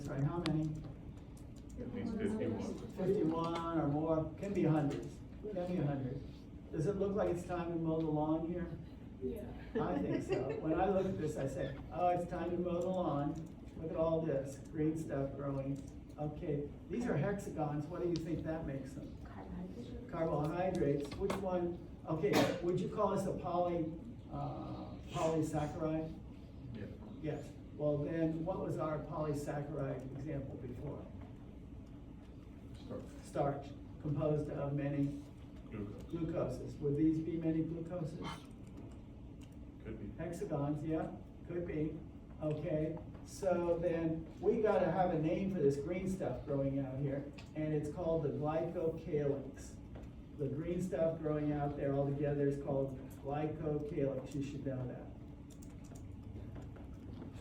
sorry, how many? At least 51. 51 or more, can be hundreds, can be hundreds. Does it look like it's time to mow the lawn here? Yeah. I think so. When I look at this, I say, oh, it's time to mow the lawn. Look at all this green stuff growing. Okay, these are hexagons. What do you think that makes them? Carbohydrates. Which one? Okay, would you call this a polysaccharide? Yeah. Yes. Well, then what was our polysaccharide example before? Starch, composed of many glucoses. Would these be many glucoses? Could be. Hexagons, yeah, could be. Okay, so then we gotta have a name for this green stuff growing out here, and it's called the glycocalyx. The green stuff growing out there all together is called glycocalyx. You should know that.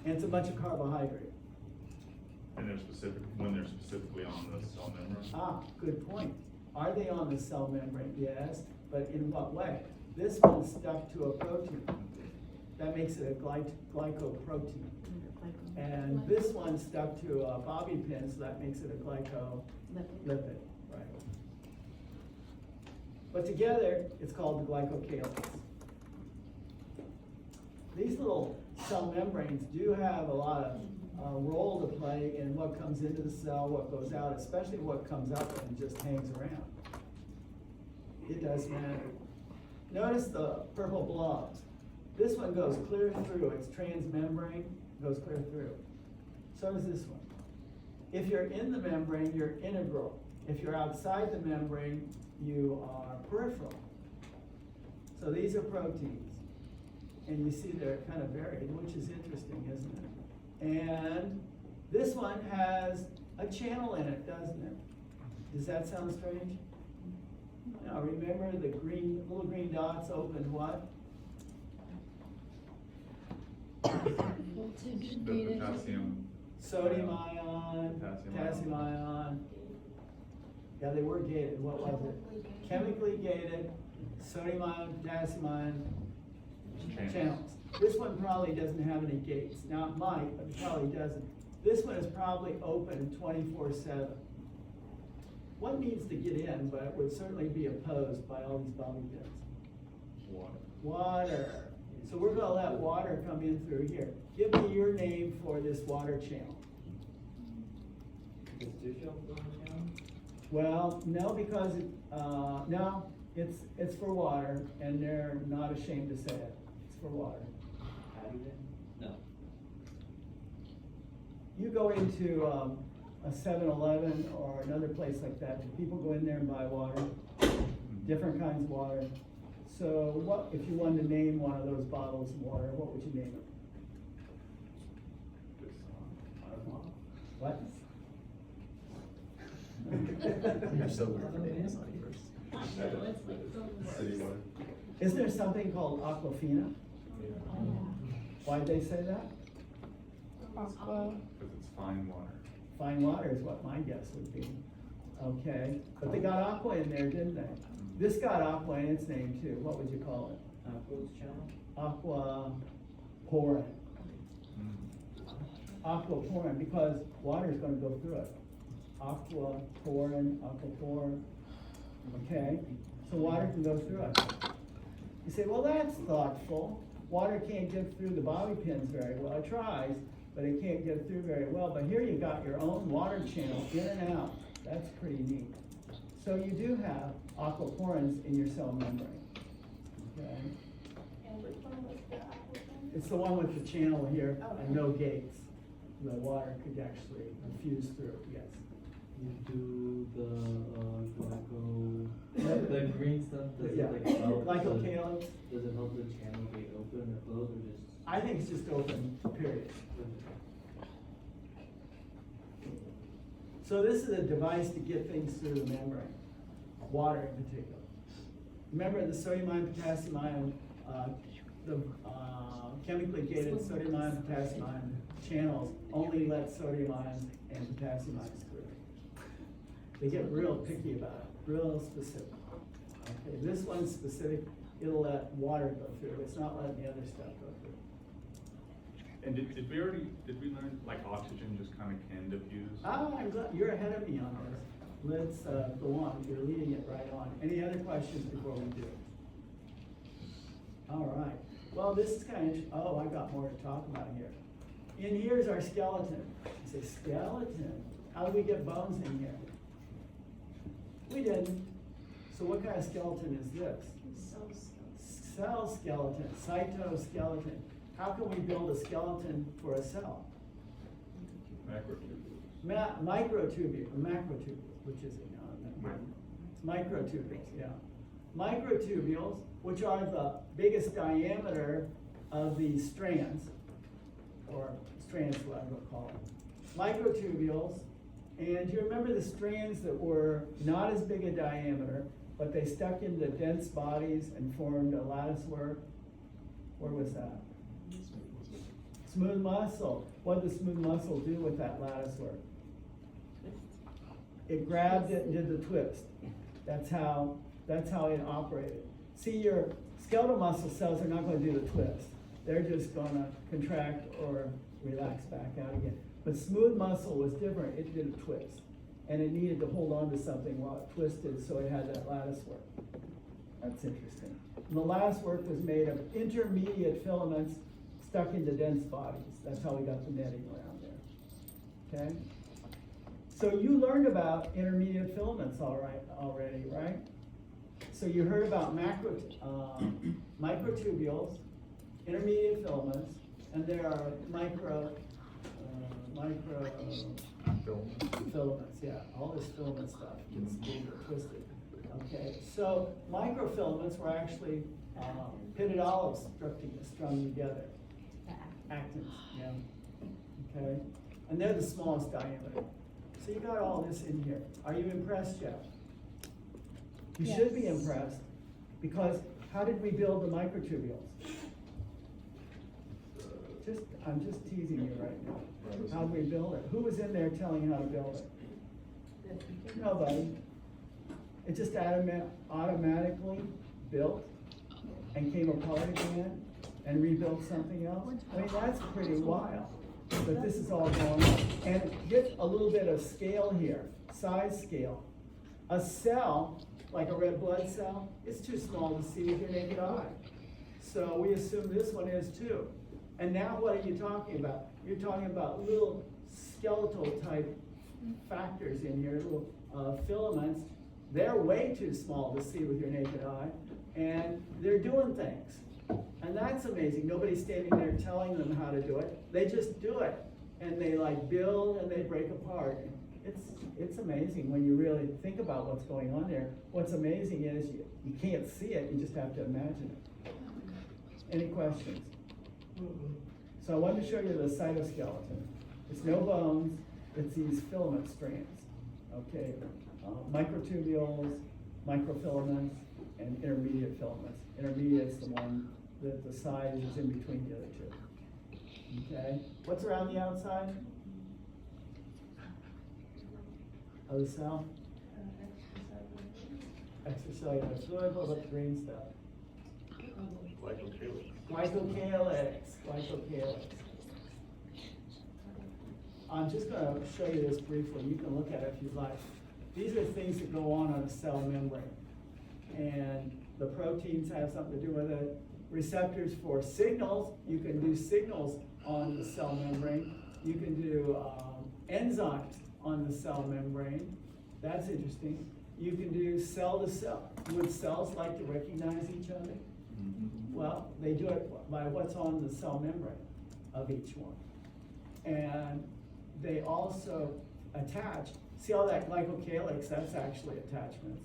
And it's a bunch of carbohydrate. And they're specific, when they're specifically on the cell membrane? Ah, good point. Are they on the cell membrane? Yes, but in what way? This one's stuck to a protein. That makes it a glycoprotein. And this one's stuck to a bobby pin, so that makes it a glycolipid. Right. But together, it's called the glycocalyx. These little cell membranes do have a lot of role to play in what comes into the cell, what goes out, especially what comes up and just hangs around. It does matter. Notice the purple blobs. This one goes clear through, it's transmembrane, goes clear through. So does this one. If you're in the membrane, you're integral. If you're outside the membrane, you are peripheral. So these are proteins. And you see they're kind of varied, which is interesting, isn't it? And this one has a channel in it, doesn't it? Does that sound strange? Now remember the little green dots open what? The potassium. Sodium ion, potassium ion. Yeah, they were gated. What was it? Chemically gated, sodium ion, potassium ion channels. This one probably doesn't have any gates. Now it might, but it probably doesn't. This one is probably open 24/7. One needs to get in, but it would certainly be opposed by all these bobby pins. Water. Water. So we're gonna let water come in through here. Give me your name for this water channel. Well, no, because no, it's for water, and they're not ashamed to say it. It's for water. No. You go into a 7-Eleven or another place like that, do people go in there and buy water? Different kinds of water. So what, if you wanted to name one of those bottles of water, what would you name it? What? You're so weird for names on yours. City water. Isn't there something called Aquafina? Why'd they say that? Aqua. Because it's fine water. Fine water is what my guess would be. Okay, but they got aqua in there, didn't they? This got aqua in its name too. What would you call it? Aqua porin. Aqua porin, because water is going to go through it. Aqua porin, okay? So water can go through it. You say, well, that's thoughtful. Water can't get through the bobby pins very well. It tries, but it can't get through very well. But here you got your own water channel in and out. That's pretty neat. So you do have aquaporins in your cell membrane. Okay? And which one was the aqua? It's the one with the channel here and no gates. The water could actually infuse through, yes. You do the green stuff, does Yeah. it like help? Glycocalyx. Does it help the channel get open or closed or just? I think it's just open, period. So this is a device to get things through the membrane, water in particular. Remember the sodium ion, potassium ion, the chemically gated sodium ion, potassium ion channels only let sodium ions and potassium ions through. They get real picky about it, real specific. Okay, this one's specific, it'll let water go through, it's not letting the other stuff go through. And did we learn, like, oxygen just kind of can diffuse? I'm glad, you're ahead of me on this. Let's, go on, you're leading it right on. Any other questions before we do? All right, well, this is kind of, oh, I got more to talk about here. In here's our skeleton. You say, skeleton? How do we get bones in here? We didn't. So what kind of skeleton is this? Cell skeleton, cytoskeleton. How can we build a skeleton for a cell? Macrotubule. Microtubule, or macrotubule, which is it now? Microtubules, yeah. Microtubules, which are the biggest diameter of the strands, or strands, what I'm gonna call it. Microtubules, and do you remember the strands that were not as big a diameter, but they stuck into dense bodies and formed a lattice work? Where was that? Smooth muscle. What did the smooth muscle do with that lattice work? It grabbed it and did the twist. That's how it operated. See, your skeletal muscle cells are not gonna do the twist. They're just gonna contract or relax back out again. But smooth muscle was different. It did a twist. And it needed to hold on to something while it twisted, so it had that lattice work. That's interesting. And the lattice work was made of intermediate filaments stuck into dense bodies. That's how we got the netting around there. Okay? So you learned about intermediate filaments already, right? So you heard about microtubules, intermediate filaments, and there are micro filaments, yeah, all this filament stuff gets twisted. Okay, so microfilaments were actually pitted olives strung together. Actins, yeah. Okay, and they're the smallest diameter. So you got all this in here. Are you impressed, Jeff? You should be impressed, because how did we build the microtubules? I'm just teasing you right now. How did we build it? Who was in there telling you how to build it? Nobody. It just automatically built and came apart again and rebuilt something else. I mean, that's pretty wild that this is all going on. And get a little bit of scale here, size scale. A cell, like a red blood cell, is too small to see with your naked eye. So we assume this one is too. And now what are you talking about? You're talking about little skeletal type factors in here, little filaments. They're way too small to see with your naked eye, and they're doing things. And that's amazing. Nobody's standing there telling them how to do it. They just do it. And they like build and they break apart. It's amazing when you really think about what's going on there. What's amazing is you can't see it, you just have to imagine it. Any questions? So I wanted to show you the cytoskeleton. It's no bones, it's these filament strands. Okay, microtubules, microfilaments, and intermediate filaments. Intermediate's the one that the size is in between the other two. Okay, what's around the outside of the cell? Extracellular fluid. What about the green stuff? Glycocalyx. I'm just going to show you this briefly. You can look at it if you'd like. These are things that go on a cell membrane. And the proteins have something to do with it. Receptors for signals. You can do signals on the cell membrane. You can do enzymes on the cell membrane. That's interesting. You can do cell to cell. Would cells like to recognize each other? Well, they do it by what's on the cell membrane of each one. And they also attach. See all that glycocalyx? That's actually attachments.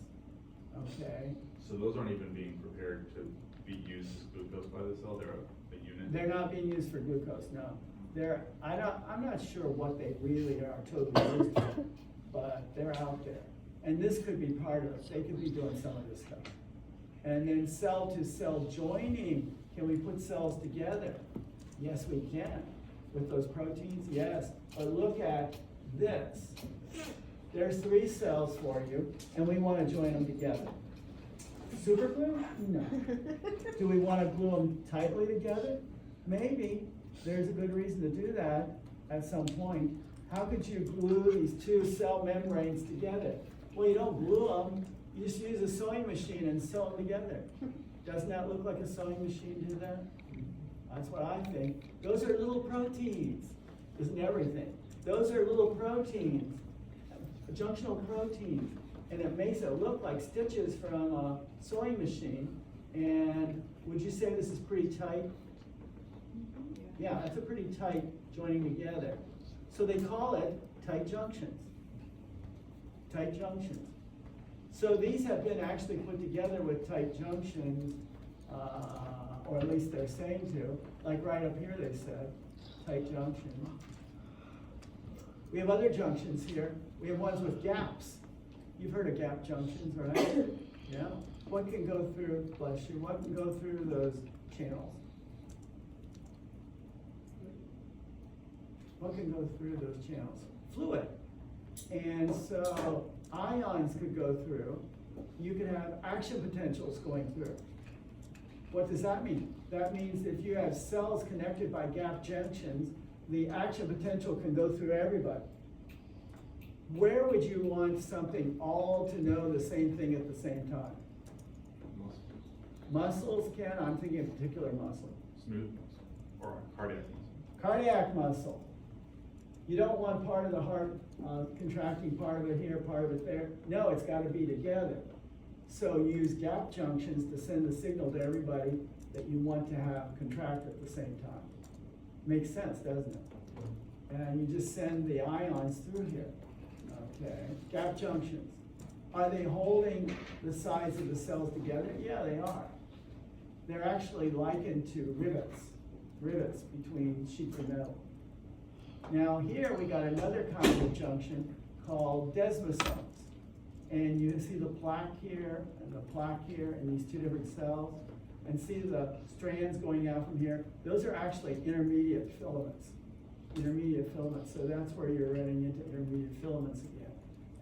Okay? So those aren't even being prepared to be used as glucose by the cell, they're a unit? They're not being used for glucose, no. I'm not sure what they really are totally used for, but they're out there. And this could be part of it. They could be doing some of this stuff. And then cell to cell joining. Can we put cells together? Yes, we can. With those proteins, yes. But look at this. There's 3 cells for you, and we want to join them together. Super glue? No. Do we want to glue them tightly together? Maybe. there's a good reason to do that at some point. How could you glue these two cell membranes together? Well, you don't glue them, you just use a sewing machine and sew them together. Doesn't that look like a sewing machine do that? That's what I think. Those are little proteins, isn't everything? Those are little proteins, junctional proteins, and it makes it look like stitches from a sewing machine. And would you say this is pretty tight? Yeah, it's a pretty tight joining together. So they call it tight junctions. Tight junctions. So these have been actually put together with tight junctions, or at least they're saying to, like right up here they said, tight junction. We have other junctions here. We have ones with gaps. You've heard of gap junctions, right? Yeah. What can go through, bless you, what can go through those channels? What can go through those channels? Fluid. And so ions could go through. You could have action potentials going through. What does that mean? That means if you have cells connected by gap junctions, the action potential can go through everybody. Where would you want something all to know the same thing at the same time? Muscles can, I'm thinking of particular muscle. Smooth muscle, or cardiac muscle. Cardiac muscle. You don't want part of the heart contracting, part of it here, part of it there. No, it's got to be together. So you use gap junctions to send the signal to everybody that you want to have contract at the same time. Makes sense, doesn't it? And you just send the ions through here. Okay, gap junctions. Are they holding the sides of the cells together? Yeah, they are. They're actually likened to rivets between sheets of metal. Now here we got another kind of junction called desmosomes. And you see the plaque here and the plaque here in these two different cells. And see the strands going out from here. Those are actually intermediate filaments. Intermediate filaments, so that's where you're running into intermediate filaments again.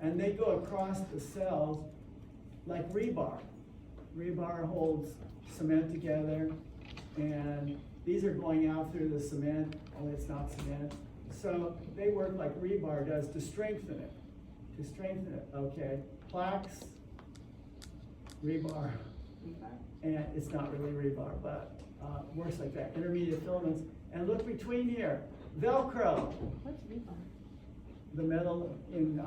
And they go across the cells like rebar. Rebar holds cement together, and these are going out through the cement, only it's not cement. So they work like rebar does to strengthen it, okay? Plaques, rebar, and it's not really rebar, but works like that, intermediate filaments. And look between here, Velcro. What's rebar? The metal in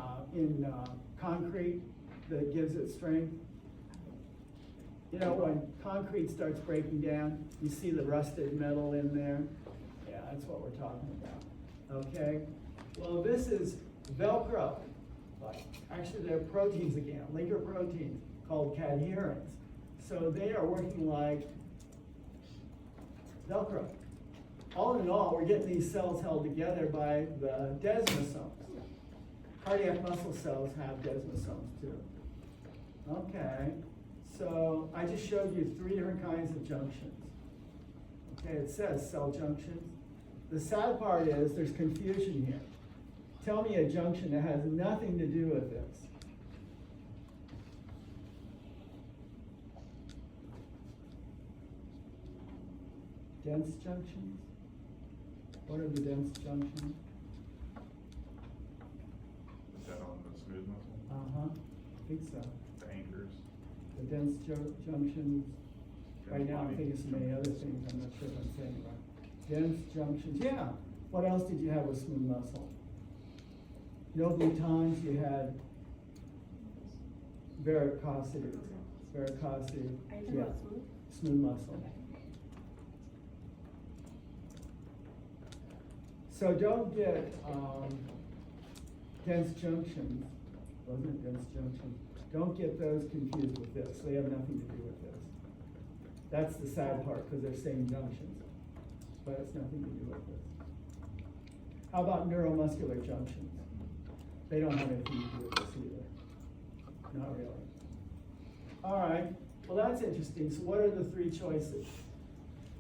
concrete that gives it strength. You know, when concrete starts breaking down, you see the rusted metal in there. Yeah, that's what we're talking about. Okay? Well, this is Velcro. But actually, they're proteins again, linker proteins called cadherins. So they are working like Velcro. All in all, we're getting these cells held together by the desmosomes. Cardiac muscle cells have desmosomes too. Okay, so I just showed you 3 different kinds of junctions. Okay, it says cell junctions. The sad part is there's confusion here. Tell me a junction that has nothing to do with this. Dense junctions? What are the dense junctions? Is that on the smooth muscle? Uh-huh, I think so. The anchors? The dense junctions, right now I'm thinking so many other things, I'm not sure if I'm saying it right. Dense junctions, yeah. What else did you have with smooth muscle? No glutons, you had varicosity. Varicosity, Are you talking yeah. about smooth? Smooth muscle. Okay. So don't get dense junctions, wasn't it dense junctions? Don't get those confused with this. They have nothing to do with this. That's the sad part, because they're same junctions, but it's nothing to do with this. How about neuromuscular junctions? They don't have anything to do with this either. Not really. All right, well that's interesting. So what are the 3 choices?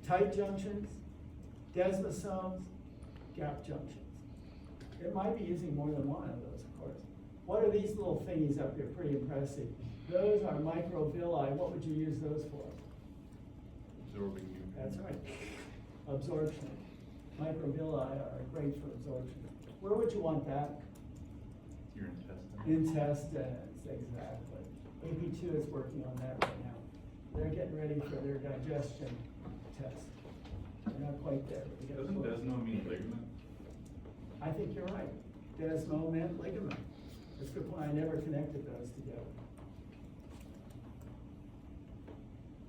Tight junctions, desmosomes, gap junctions. It might be using more than one of those, of course. What are these little thingies up here? Pretty impressive. Those are microvilli. What would you use those for? Absorbing. That's right. Absorption. microvilli are great for absorption. Where would you want that? Your intestine. Intestines, exactly. AP2 is working on that right now. They're getting ready for their digestion test. They're not quite there, but they're getting Doesn't close. desmo mean ligament? I think you're right. Desmo meant ligament. That's a good point. I never connected those together.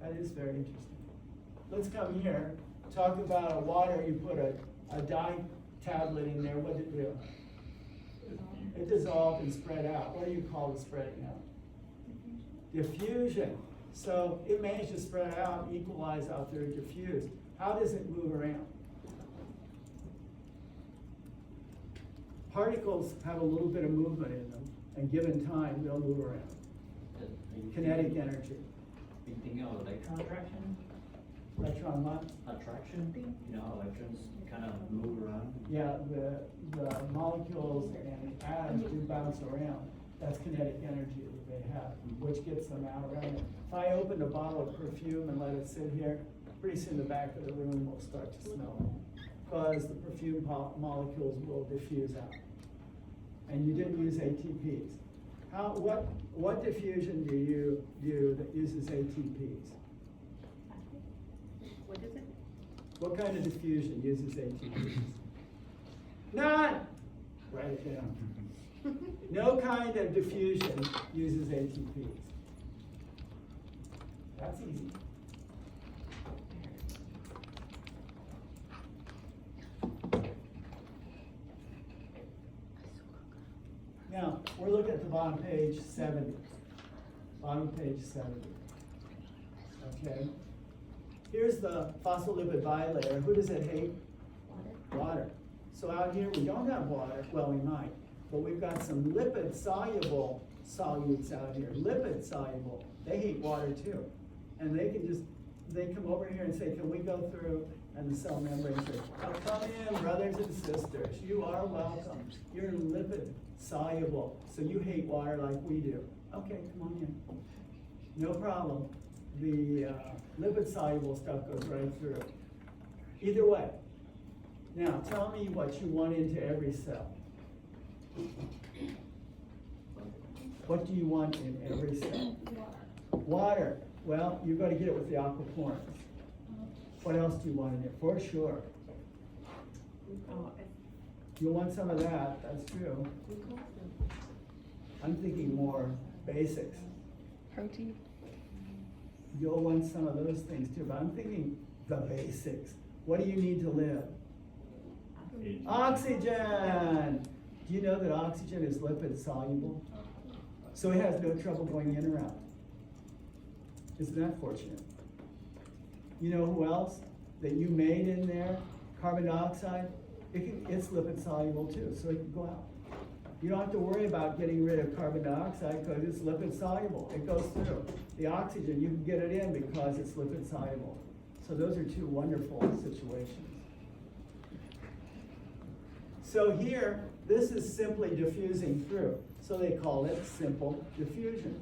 That is very interesting. Let's come here, talk about a water, you put a dye tablet in there, what did it do? It dissolved and spread out. What do you call the spreading out? Diffusion. So it managed to spread out, equalize out there, diffuse. How does it move around? Particles have a little bit of movement in them, and given time, they'll move around. Kinetic energy. Are you thinking of electron attraction? Electron what? Attraction? You know how electrons kind of move around? Yeah, the molecules and atoms do bounce around. That's kinetic energy that they have, which gets them out around it. If I opened a bottle of perfume and let it sit here, pretty soon the back of the room will start to smell, because the perfume molecules will diffuse out. And you didn't use ATPs. What diffusion do you do that uses ATPs? What is it? What kind of diffusion uses ATPs? None! Write it down. No kind of diffusion uses ATPs. That's easy. Now, we're looking at the bottom page 70. Bottom page 70. Okay? Here's the phospholipid bilayer. Who does it hate? Water. So out here, we don't have water. Well, we might. But we've got some lipid soluble solutes out here. Lipid soluble. They hate water too. And they can just, they come over here and say, can we go through? And the cell membrane says, oh, come in, brothers and sisters. You are welcome. You're lipid soluble. So you hate water like we do. Okay, come on in. No problem. The lipid soluble stuff goes right through. Either way. Now, tell me what you want into every cell. What do you want in every cell? Water. Well, you've got to get it with the aquaporins. What else do you want in it? For sure. You want some of that, that's true. I'm thinking more basics. Protein. You'll want some of those things too, but I'm thinking the basics. What do you need to live? Oxygen! Do you know that oxygen is lipid soluble? So it has no trouble going in or out. Isn't that fortunate? You know who else that you made in there? Carbon dioxide? It's lipid soluble too, so it can go out. You don't have to worry about getting rid of carbon dioxide because it's lipid soluble. It goes through. The oxygen, you can get it in because it's lipid soluble. So those are two wonderful situations. So here, this is simply diffusing through. So they call it simple diffusion,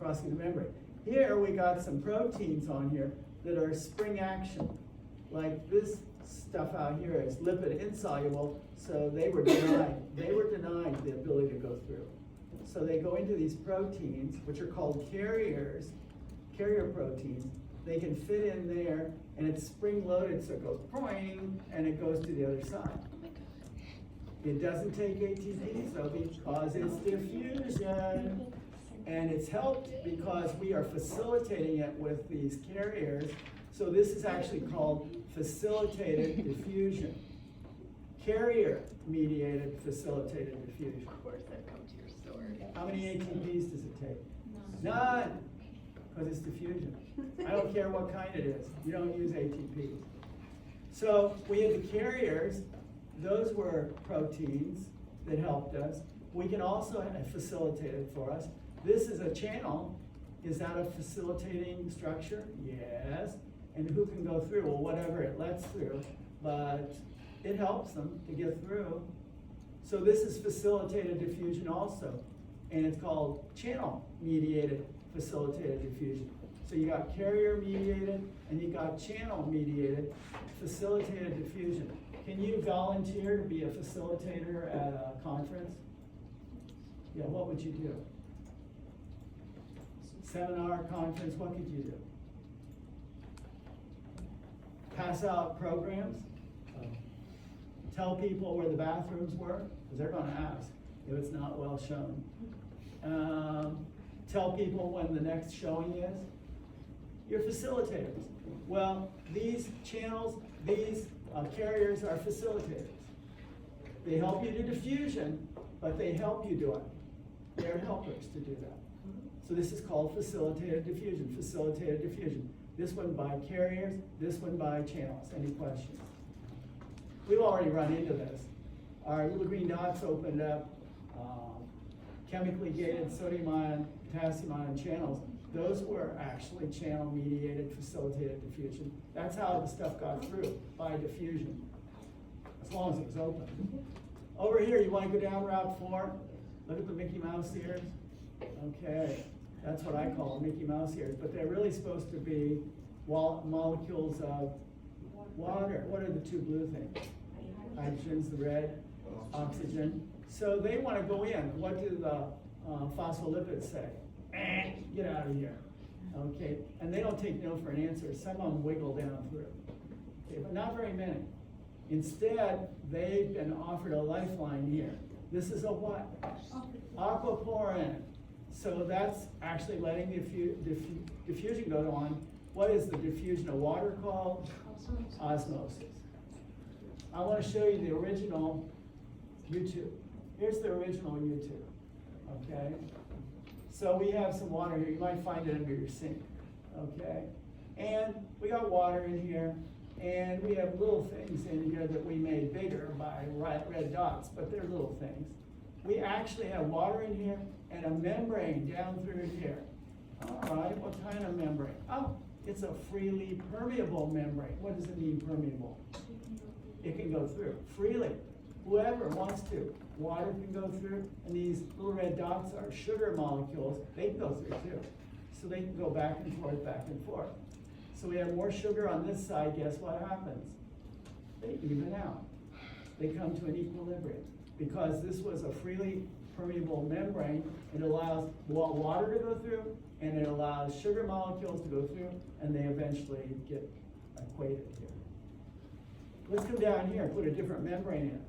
crossing the membrane. Here we got some proteins on here that are spring action. Like this stuff out here is lipid insoluble, so they were denied the ability to go through. So they go into these proteins, which are called carrier proteins. They can fit in there, and it's spring loaded, so it goes poing, and it goes to the other side. It doesn't take ATP, so because it's diffusion, and it's helped because we are facilitating it with these carriers. So this is actually called facilitated diffusion. Carrier-mediated facilitated diffusion. Of course, I'd come to your store. How many ATPs does it take? None, because it's diffusion. I don't care what kind it is. You don't use ATPs. So we had the carriers. Those were proteins that helped us. We can also facilitate it for us. This is a channel. Is that a facilitating structure? Yes. And who can go through? Well, whatever it lets through, but it helps them to get through. So this is facilitated diffusion also, and it's called channel-mediated facilitated diffusion. So you got carrier mediated and you got channel mediated, facilitated diffusion. Can you volunteer to be a facilitator at a conference? Yeah, what would you do? Seminar, conference, what could you do? Pass out programs? Tell people where the bathrooms were, because they're gonna ask if it's not well shown. Tell people when the next showing is. You're facilitators. Well, these channels, these carriers are facilitators. They help you do diffusion, but they help you do it. They're helpers to do that. So this is called facilitated diffusion, facilitated diffusion. This one by carriers, this one by channels. Any questions? We've already run into this. Our little green dots opened up chemically gated sodium ion, potassium ion channels. Those were actually channel mediated facilitated diffusion. That's how the stuff got through, by diffusion, as long as it was open. Over here, you wanna go down Route 4? Look at the Mickey Mouse ears. Okay, that's what I call Mickey Mouse ears, but they're really supposed to be molecules of water. What are the two blue things? Hydrogen's the red, oxygen. So they wanna go in. What do the phospholipids say? Get out of here. Okay, and they don't take no for an answer. Some of them wiggle down through. Okay, but not very many. Instead, they've been offered a lifeline here. This is a what? Aquaporin. So that's actually letting diffusion go on. What is the diffusion of water called? Osmosis. I want to show you the original U-tube. Here's the original U-tube, okay? So we have some water here. You might find it under your sink, okay? And we got water in here, and we have little things in here that we made bigger by red dots, but they're little things. We actually have water in here and a membrane down through here. All right, what kind of membrane? Oh, it's a freely permeable membrane. What does it mean, permeable? It can go through freely. Whoever wants to. Water can go through, and these little red dots are sugar molecules. They can go through too. So they can go back and forth, back and forth. So we have more sugar on this side, guess what happens? They even out. They come to an equilibrium. Because this was a freely permeable membrane, it allows water to go through, and it allows sugar molecules to go through, and they eventually get equated here. Let's come down here and put a different membrane in.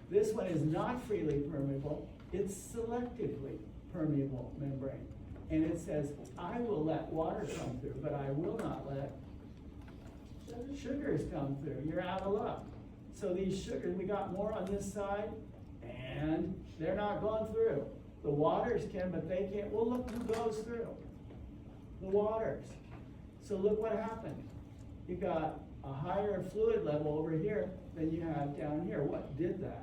This one is not freely permeable, it's selectively permeable membrane. And it says, I will let water come through, but I will not let sugars come through. You're out of luck. So these sugars, we got more on this side, and they're not going through. The waters can, but they can't. Well, look who goes through. The waters. So look what happened. You got a higher fluid level over here than you have down here. What did that?